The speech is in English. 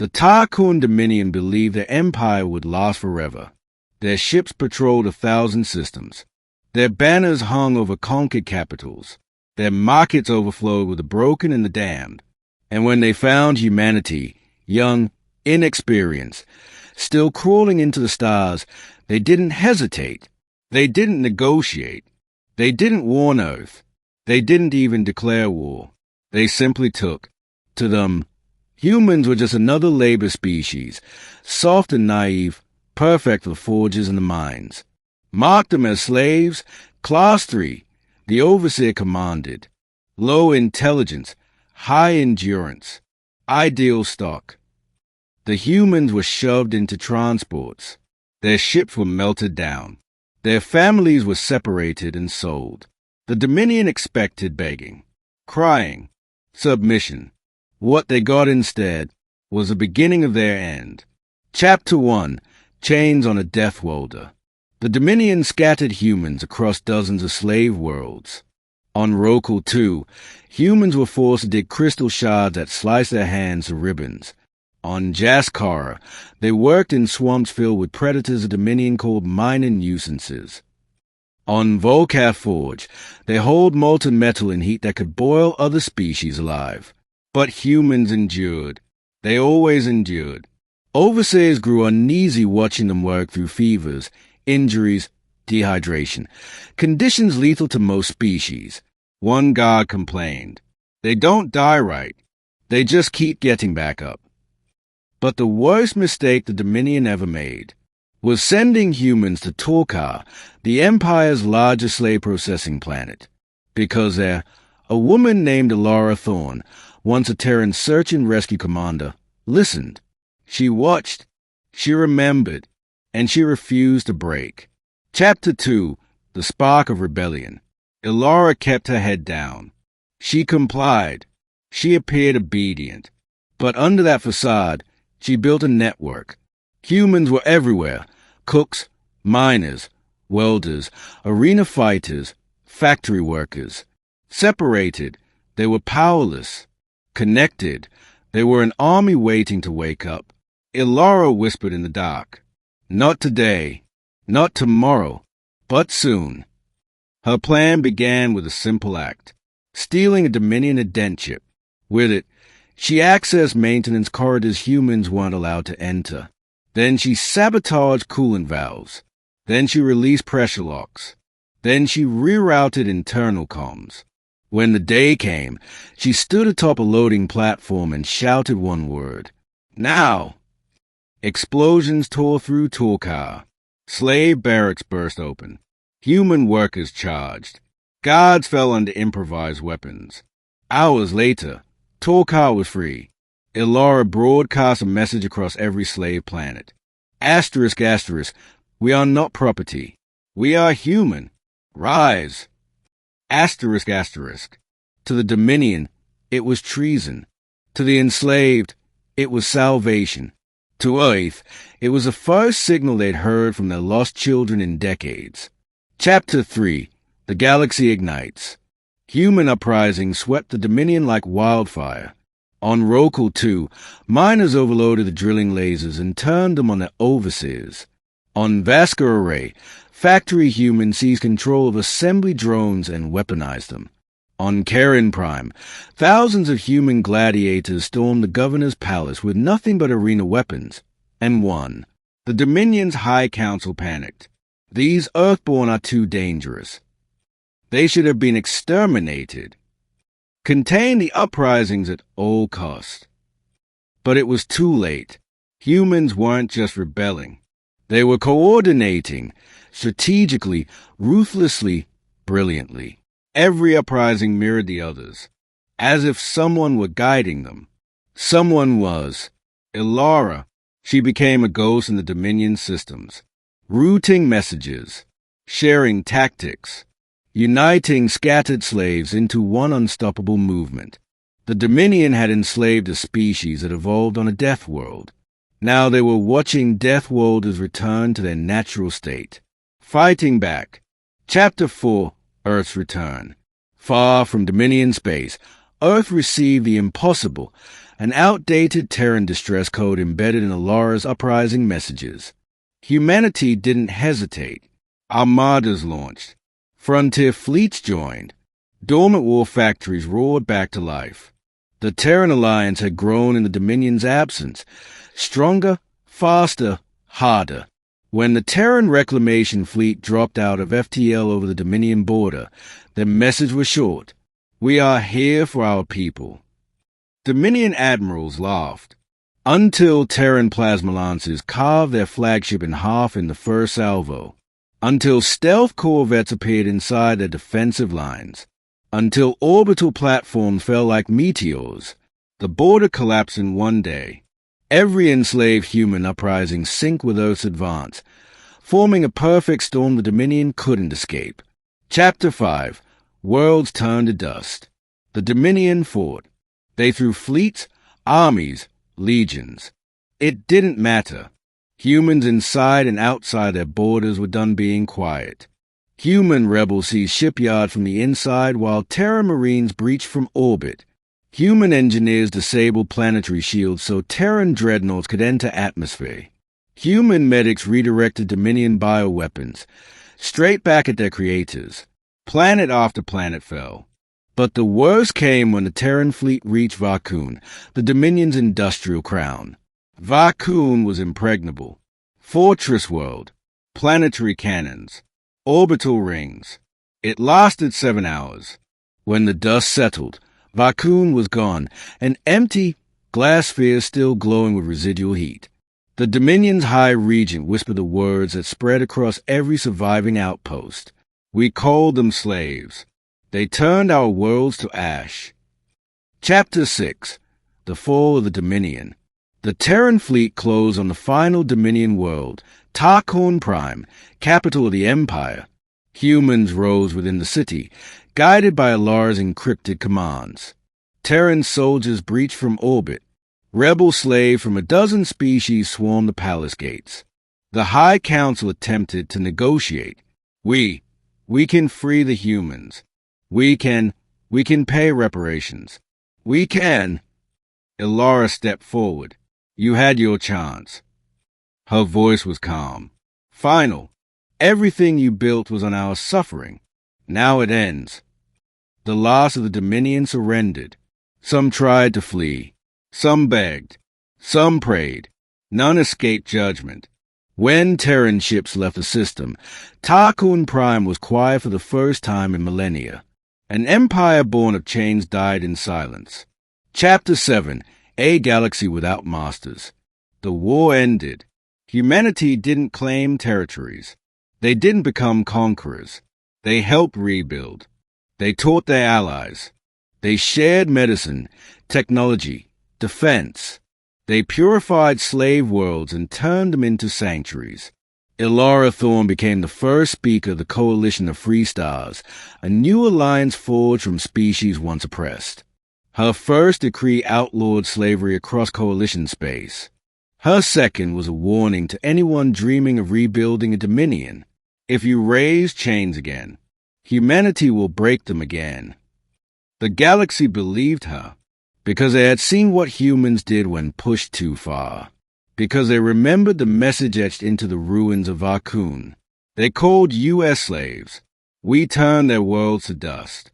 The Tycoon Dominion believed their empire would last forever. Their ships patrolled 1,000 systems. Their banners hung over conquered capitals. Their markets overflowed with the broken and the damned. And when they found humanity, young, inexperienced, still crawling into the stars, they didn't hesitate. They didn't negotiate. They didn't warn Earth. They didn't even declare war. They simply took. To them, humans were just another labor species, soft and naive, perfect for the forges and the mines. Marked them as slaves, Class 3, the overseer commanded. Low intelligence, high endurance, ideal stock. The humans were shoved into transports. Their ships were melted down. Their families were separated and sold. The Dominion expected begging, crying, submission. What they got instead was the beginning of their end. Chapter 1, Chains on a Deathworlder. The Dominion scattered humans across dozens of slave worlds. On Rokal 2, humans were forced to dig crystal shards that sliced their hands to ribbons. On Jaskara, they worked in swamps filled with predators the Dominion called minor nuisances. On Volcath Forge, they hold molten metal in heat that could boil other species alive. But humans endured. They always endured. Overseers grew uneasy watching them work through fevers, injuries, dehydration, conditions lethal to most species. One guard complained, "They don't die right. They just keep getting back up." But the worst mistake the Dominion ever made was sending humans to Torkar, the Empire's largest slave processing planet, because there, a woman named Alara Thorne, once a Terran search and rescue commander, listened. She watched, she remembered, and she refused to break. Chapter 2, The Spark of Rebellion. Ilara kept her head down. She complied. She appeared obedient. But under that facade, she built a network. Humans were everywhere. Cooks, miners, welders, arena fighters, factory workers. Separated, they were powerless. Connected, they were an army waiting to wake up. Ilara whispered in the dark. Not today, not tomorrow, but soon. Her plan began with a simple act, stealing a Dominion Addent chip. With it, she accessed maintenance corridors humans weren't allowed to enter. Then she sabotaged coolant valves. Then she released pressure locks. Then she rerouted internal comms. When the day came, she stood atop a loading platform and shouted one word. Now! Explosions tore through Torkar. Slave barracks burst open. Human workers charged. Guards fell under improvised weapons. Hours later, Torkar was free. Ilara broadcast a message across every slave planet. Asterisk, asterisk, we are not property. We are human. Rise. Asterisk, asterisk. To the Dominion, it was treason. To the enslaved, it was salvation. To Earth, it was the first signal they'd heard from their lost children in decades. Chapter 3, The Galaxy Ignites. Human uprising swept the Dominion like wildfire. On Rokal 2, miners overloaded the drilling lasers and turned them on their overseers. On Vaska Array, factory humans seized control of assembly drones and weaponized them. On Karen Prime, thousands of human gladiators stormed the governor's palace with nothing but arena weapons, and won. The Dominion's High Council panicked. These Earthborn are too dangerous. They should have been exterminated. Contain the uprisings at all cost. But it was too late. Humans weren't just rebelling. They were coordinating, strategically, ruthlessly, brilliantly. Every uprising mirrored the others, as if someone were guiding them. Someone was. Ilara. She became a ghost in the Dominion systems, routing messages, sharing tactics, uniting scattered slaves into one unstoppable movement. The Dominion had enslaved a species that evolved on a death world. Now they were watching Deathworlders return to their natural state, fighting back. Chapter 4, Earth's Return. Far from Dominion space, Earth received the impossible, an outdated Terran distress code embedded in Alara's uprising messages. Humanity didn't hesitate. Armadas launched. Frontier fleets joined. Dormant war factories roared back to life. The Terran alliance had grown in the Dominion's absence. Stronger, faster, harder. When the Terran reclamation fleet dropped out of FTL over the Dominion border, their message was short. We are here for our people. Dominion admirals laughed. Until Terran plasma lancers carved their flagship in half in the first salvo. Until stealth corvettes appeared inside their defensive lines. Until orbital platforms fell like meteors. The border collapsed in one day. Every enslaved human uprising synced with Earth's advance, forming a perfect storm the Dominion couldn't escape. Chapter 5. Worlds turned to dust. The Dominion fought. They threw fleets, armies, legions. It didn't matter. Humans inside and outside their borders were done being quiet. Human rebels seized shipyards from the inside while Terran Marines breached from orbit. Human engineers disabled planetary shields so Terran dreadnoughts could enter atmosphere. Human medics redirected Dominion bioweapons, straight back at their creators. Planet after planet fell. But the worst came when the Terran fleet reached Vakun, the Dominion's industrial crown. Vakun was impregnable. Fortress world, planetary cannons, orbital rings. It lasted 7 hours. When the dust settled, Vakun was gone, an empty glass sphere still glowing with residual heat. The Dominion's High Regent whispered the words that spread across every surviving outpost. We called them slaves. They turned our worlds to ash. Chapter 6. The Fall of the Dominion. The Terran fleet closed on the final Dominion world, Tarkorn Prime, capital of the Empire. Humans rose within the city, guided by Alara's encrypted commands. Terran soldiers breached from orbit. Rebel slaves from a dozen species swarmed the palace gates. The High Council attempted to negotiate. We can free the humans. We can pay reparations. We can. Alara stepped forward. You had your chance. Her voice was calm. Final. Everything you built was on our suffering. Now it ends. The last of the Dominion surrendered. Some tried to flee. Some begged. Some prayed. None escaped judgment. When Terran ships left the system, Tarkorn Prime was quiet for the first time in millennia. An empire born of chains died in silence. Chapter 7. A Galaxy Without Masters. The war ended. Humanity didn't claim territories. They didn't become conquerors. They helped rebuild. They taught their allies. They shared medicine, technology, defense. They purified slave worlds and turned them into sanctuaries. Alara Thorn became the first speaker of the Coalition of Free Stars, a new alliance forged from species once oppressed. Her first decree outlawed slavery across Coalition space. Her second was a warning to anyone dreaming of rebuilding a Dominion. If you raise chains again, humanity will break them again. The galaxy believed her, because they had seen what humans did when pushed too far, because they remembered the message etched into the ruins of Vakun. They called U.S. slaves. We turned their worlds to dust.